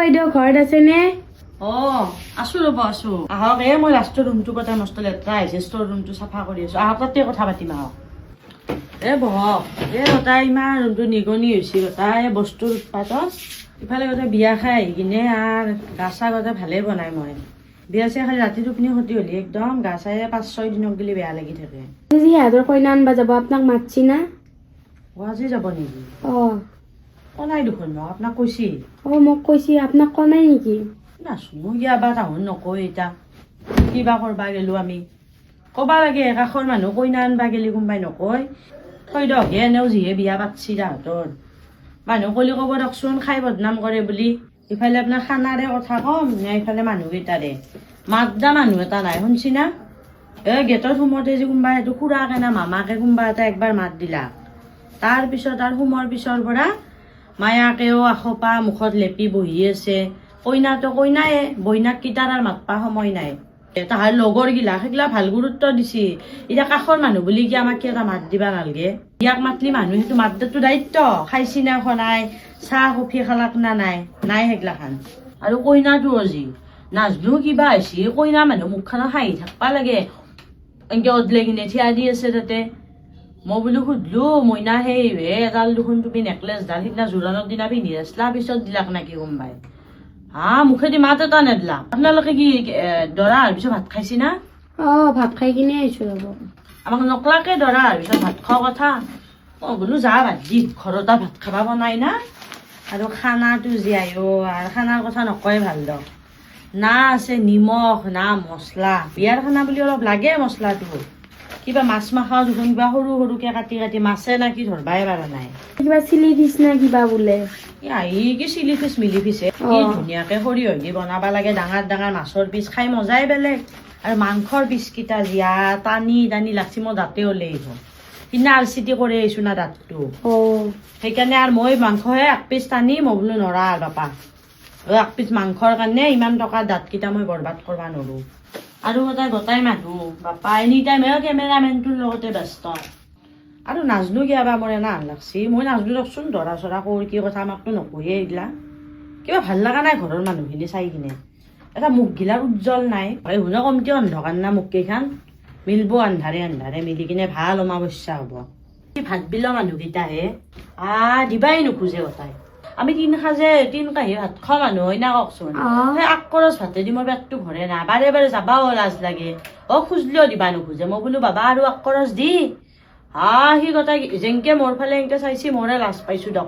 বাইদেউ ঘৰত আছেনে? আছো ৰ'ব আছো। আহক মই লাষ্টৰ ৰুমটো কথা মস্ত লেতেৰা হৈছে, ষ্ট'ৰ ৰুমটো চাফা কৰি আছো। আহক তাতে কথা পাতিম আহক। বহক। গোটাই ইমান ৰুমটো নিগনি হৈছে, গোটাই বস্তুৰ উৎপাদন। ইফালে গোটেই বিয়া খাই আহি কিনে আৰু গা চা গোটেই ভালে বনাই মই। বিয়া চিয়া খাই ৰাতি টোপনি ক্ষতি হ'লে একদম গা চাই 5-6 দিনক গেলি বেয়া লাগি থাকে। আজি সিহঁতৰ কইনা আনবা যাব, আপোনাক মাতছি না? আজি যাব নেকি? নাই দেখোন মই আপোনাক কৈছি। মোক কৈছি, আপোনাক কোৱা নাই নেকি? নাচো কিয়া বা তাহোন নকয় এতিয়া কিবা কৰবা গেলো আমি কবা লাগে কাষৰ মানুহ কইনা আনবা গেলি কোনবাই নকয় থৈ দক এনেও যিহে বিয়া পাতছি তাহাঁতৰ মানুহ কলি কব দকচোন খাই বদনাম কৰে বুলি। ইফালে আপোনাৰ খানাৰে কথা কম নে ইফালে মানুহকেইটাৰে মাতদা মানুহ এটা নাই শুনছি না? গেটত সোমোতে যে কোনবা সেইটো খুৰাকে না মামাকে কোনবা এটা একবাৰ মাত দিলা, তাৰ পিছত আৰু সোমৰ পিছৰ পৰা মায়াকেও আখপা মুখত লেপি বহি আছে। কইনাটো কইনায়ে, বইনাক কিটাৰ আৰু মাতবা সময় নাই। তাহাৰ লগৰ গিলা সেইগিলা ভাল গুৰুত্ব দিছি। এতিয়া কাষৰ মানুহ বুলি কি আমাক কি এটা মাত দিবা নালগে? বিয়াক মাতলি মানুহ সেইটো মাত দিয়াটো দায়িত্ব। খাইছি না খনাই, চাহ কফি খালাক না নাই সেইগিলা খান। আৰু কইনাটো আজি নাজনো কিবা হৈছে, কইনা মানুহ মুখখানত হাঁহি থাকবা লাগে এনেকে অদলে কিনে থিয়া দি আছে তাতে। মই বোলো সুধলো মইনা সেই এডাল দেখোন তুমি নেকলেছডাল সিদিনা জোৰোণৰ দিনা পিন্ধি আছিলা, পিছত দিলাক নাকি কোনবাই? মুখেদি মাত এটা নেদলা। আপোনালোকে কি দৰা হোৱাৰ পিছত ভাত খাইছি না? ভাত খাই কিনে আহিছো ৰ'ব। আমাক নকলাকে দৰা হোৱাৰ পিছত ভাত খোৱা কথা। মই বোলো যা ভাত দি ঘৰত ভাত খাবা বনাই না। আৰু খানাটো জীয়াই আৰু খানাৰ কথা নকয় ভাল দক। না আছে নিমখ না মছলা। বিয়াৰ খানা বুলি অলপ লাগে মছলাটো। কিবা মাছ মাখাও দেখোন কিবা সৰু সৰুকে কাটি কাটি মাছে না কি ধৰবাই পাৰা নাই। কিবা চিলি ফিচ না কিবা বোলে? কি চিলি ফিচ মিলি ফিচে কি ধুনীয়াকে সৰিয়হ দি বনাবা লাগে। ডাঙৰ ডাঙৰ মাছৰ পিচ খাই মজাই বেলেগ। আৰু মাংসৰ পিচ কেইটা জিয়া টানি টানি লাগছি মোৰ দাঁতে ওলাই আহিব। সিদিনা আলচিটি কৰি আহিছো না দাঁতটো। সেইকাৰণে আৰু মই মাংসহে 1 পিচ টানি মই বোলো নৰা আৰু বাপা 1 পিচ মাংসৰ কাৰণে ইমান টকাৰ দাঁতকেইটা মই বৰবাদ কৰবা নৰো। আৰু গোটাই মানুহ বাপা এনি টাইম কেমেৰামেনটোৰ লগতে ব্যস্ত। আৰু নাজনো কিয়া বা মোৰ এনা হান লাগছি। মই নাজনো দকচোন দৰা চৰা কৰ কি কথা আমাকতো নকয়ে এইগিলা। কিবা ভাল লগা নাই ঘৰৰ মানুহখিনি চাই কিনে। এটা মুখগিলাৰ উজ্জ্বল নাই। শুনা কমতি অন্ধকাৰ না মুখকেইখান মিলব আন্ধাৰে আন্ধাৰে মিলি কিনে ভাল অমাৱস্যা হব। ভাত বিলা মানুহকেইটাহে দিবাই নোখোজে গোটাই। আমি 3 কাঁহী ভাত খোৱা মানুহ হয় না কওকচোন। সেই আকৰচ ভাতেদি মোৰ পেটটো ভৰে না। বাৰে বাৰে যাবাও লাজ লাগে। খুজলেও দিবা নোখোজে। মই বোলো বাবা আৰু আকৰচ দি সি গোটাই যেনকে মোৰ ফালে এনেকে চাইছি মোৰে লাজ পাইছো দক।